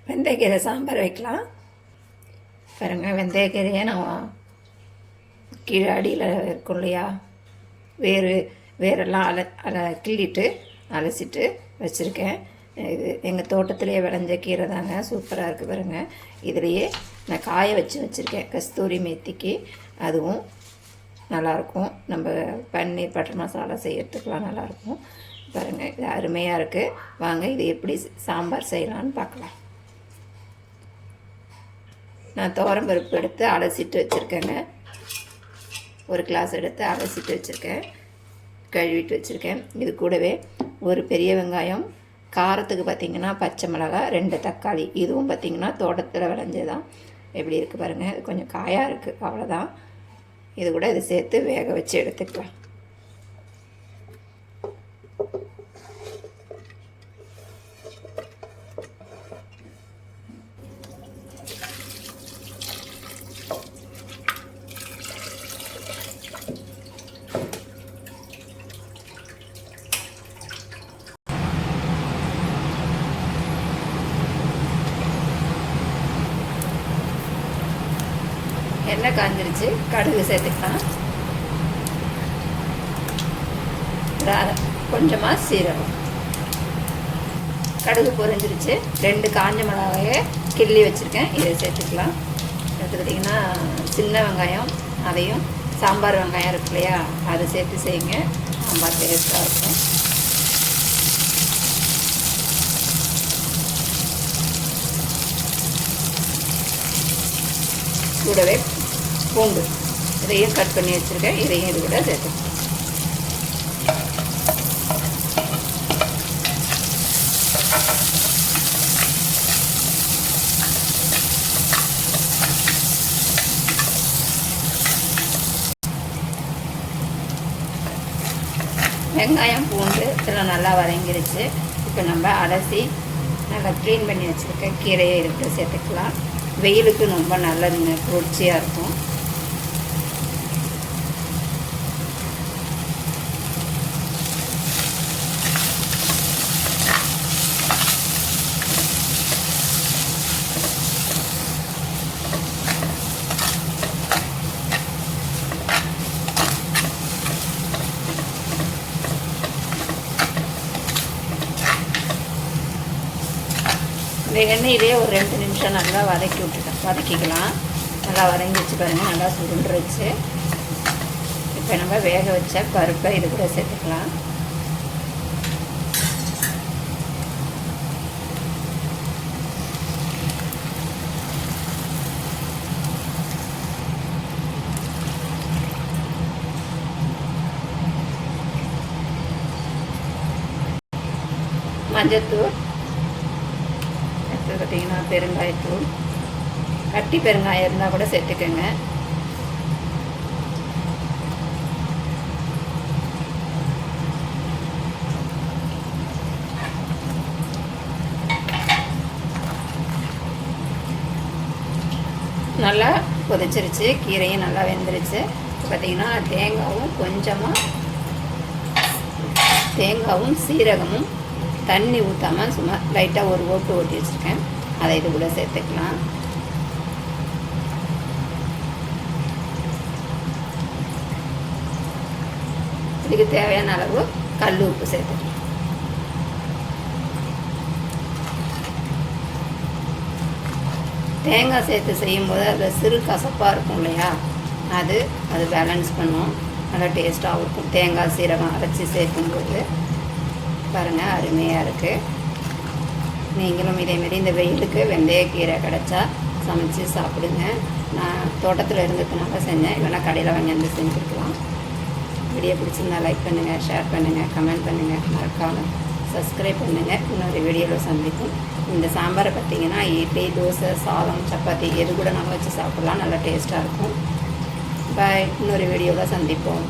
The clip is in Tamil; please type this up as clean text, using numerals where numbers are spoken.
வெந்தயக்கீரை சாம்பார் வைக்கலாம். பாருங்கள், வெந்தயக்கீரையை நான் கீழே அடியில் இருக்கும் இல்லையா, வேரெல்லாம் கிள்ளிட்டு அலசிட்டு வச்சுருக்கேன். இது எங்கள் தோட்டத்திலேயே விளைஞ்ச கீரை தாங்க, சூப்பராக இருக்குது. பாருங்கள், இதுலேயே நான் காய வச்சுருக்கேன் கஸ்தூரி மேத்திக்கு. அதுவும் நல்லாயிருக்கும். நம்ம பன்னீர் பட்டர் மசாலா செய்கிறதுக்கெலாம் நல்லாயிருக்கும். பாருங்கள், இது அருமையாக இருக்குது. வாங்க இது எப்படி சாம்பார் செய்யலான்னு பார்க்கலாம். நான் துவரம்பருப்பு எடுத்து அலசிட்டு வச்சுருக்கேங்க. ஒரு கிளாஸ் எடுத்து அலசிட்டு வச்சுருக்கேன், கழுவிட்டு வச்சுருக்கேன். இது கூடவே ஒரு பெரிய வெங்காயம், காரத்துக்கு பார்த்திங்கன்னா பச்சை மிளகாய், 2 தக்காளி. இதுவும் பார்த்திங்கன்னா தோட்டத்தில் விளைஞ்சதான். எப்படி இருக்குது பாருங்கள், இது கொஞ்சம் காயாக இருக்குது, அவ்வளோதான். இது கூட இதை சேர்த்து வேக வச்சு எடுத்துக்கலாம். எண்ணெய் காஞ்சிருச்சு, கடுகு சேர்த்துக்கலாம். கொஞ்சமாக சீரகம். கடுகு பொரிஞ்சிருச்சு. 2 காஞ்ச மிளகாயை கிள்ளி வச்சுருக்கேன், இதை சேர்த்துக்கலாம். எடுத்துக்கிட்டிங்கன்னா சின்ன வெங்காயம், அதையும் சாம்பார் வெங்காயம் இருக்கு இல்லையா, அதை சேர்த்து செய்யுங்க, சாம்பார் டேஸ்ட்டாக இருக்கும். கூடவே பூண்டு, இதையும் கட் பண்ணி வச்சுருக்கேன், இதையும் இது கூட சேர்த்துக்கலாம். வெங்காயம் பூண்டு இதெல்லாம் நல்லா வதங்கிருச்சு. இப்போ நம்ம அலசி நல்லா க்ளீன் பண்ணி வச்சுருக்க கீரையை இதுக்கு சேர்த்துக்கலாம். வெயிலுக்கு ரொம்ப நல்லதுங்க, குளிர்ச்சியாக இருக்கும். இந்த எண்ணெயிலே ஒரு 2 நிமிஷம் நல்லா வதக்கிக்கலாம். நல்லா வதங்கிச்சு பாருங்கள், நல்லா சுருண்டுருச்சு. இப்போ நம்ம வேக வச்ச பருப்பை இது கூட சேர்த்துக்கலாம். மஞ்சத்தூள், பார்த்திங்கன்னா பெருங்காயத்தூள், கட்டி பெருங்காயம் இருந்தால் கூட சேர்த்துக்கோங்க. நல்லா கொதிச்சிருச்சு, கீரையும் நல்லா வெந்துருச்சு. பார்த்திங்கன்னா தேங்காவும் சீரகமும் தண்ணி ஊற்றாமல் சும்மா லைட்டாக ஒரு ஓட்டு ஓட்டி வச்சுருக்கேன், அதை இது கூட சேர்த்துக்கலாம். இதுக்கு தேவையான அளவு கல் உப்பு சேர்த்துக்கலாம். தேங்காய் சேர்த்து செய்யும்போது அதில் சிறு கசப்பாக இருக்கும் இல்லையா, அது பேலன்ஸ் பண்ணும், நல்லா டேஸ்ட்டாகவும் இருக்கும். தேங்காய் சீரகம் அரைச்சி சேர்க்கும்போது பாருங்கள், அருமையாக இருக்குது. நீங்களும் இதேமாரி இந்த வெயிலுக்கு வெந்தயக்கீரை கிடச்சா சமைச்சு சாப்பிடுங்க. நான் தோட்டத்தில் இருந்ததுனால செஞ்சேன், இல்லைனா கடையில் வாங்கி வந்து செஞ்சுருக்கலாம். வீடியோ பிடிச்சிருந்தா லைக் பண்ணுங்கள், ஷேர் பண்ணுங்கள், கமெண்ட் பண்ணுங்கள், மறக்காமல் சப்ஸ்கிரைப் பண்ணுங்கள். இன்னொரு வீடியோவில் சந்திக்கும். இந்த சாம்பாரை பார்த்திங்கன்னா இட்லி, தோசை, சாதம், சப்பாத்தி எது கூட நம்ம வச்சு சாப்பிட்லாம், நல்லா டேஸ்ட்டாக இருக்கும். பாய், இன்னொரு வீடியோவில் சந்திப்போம்.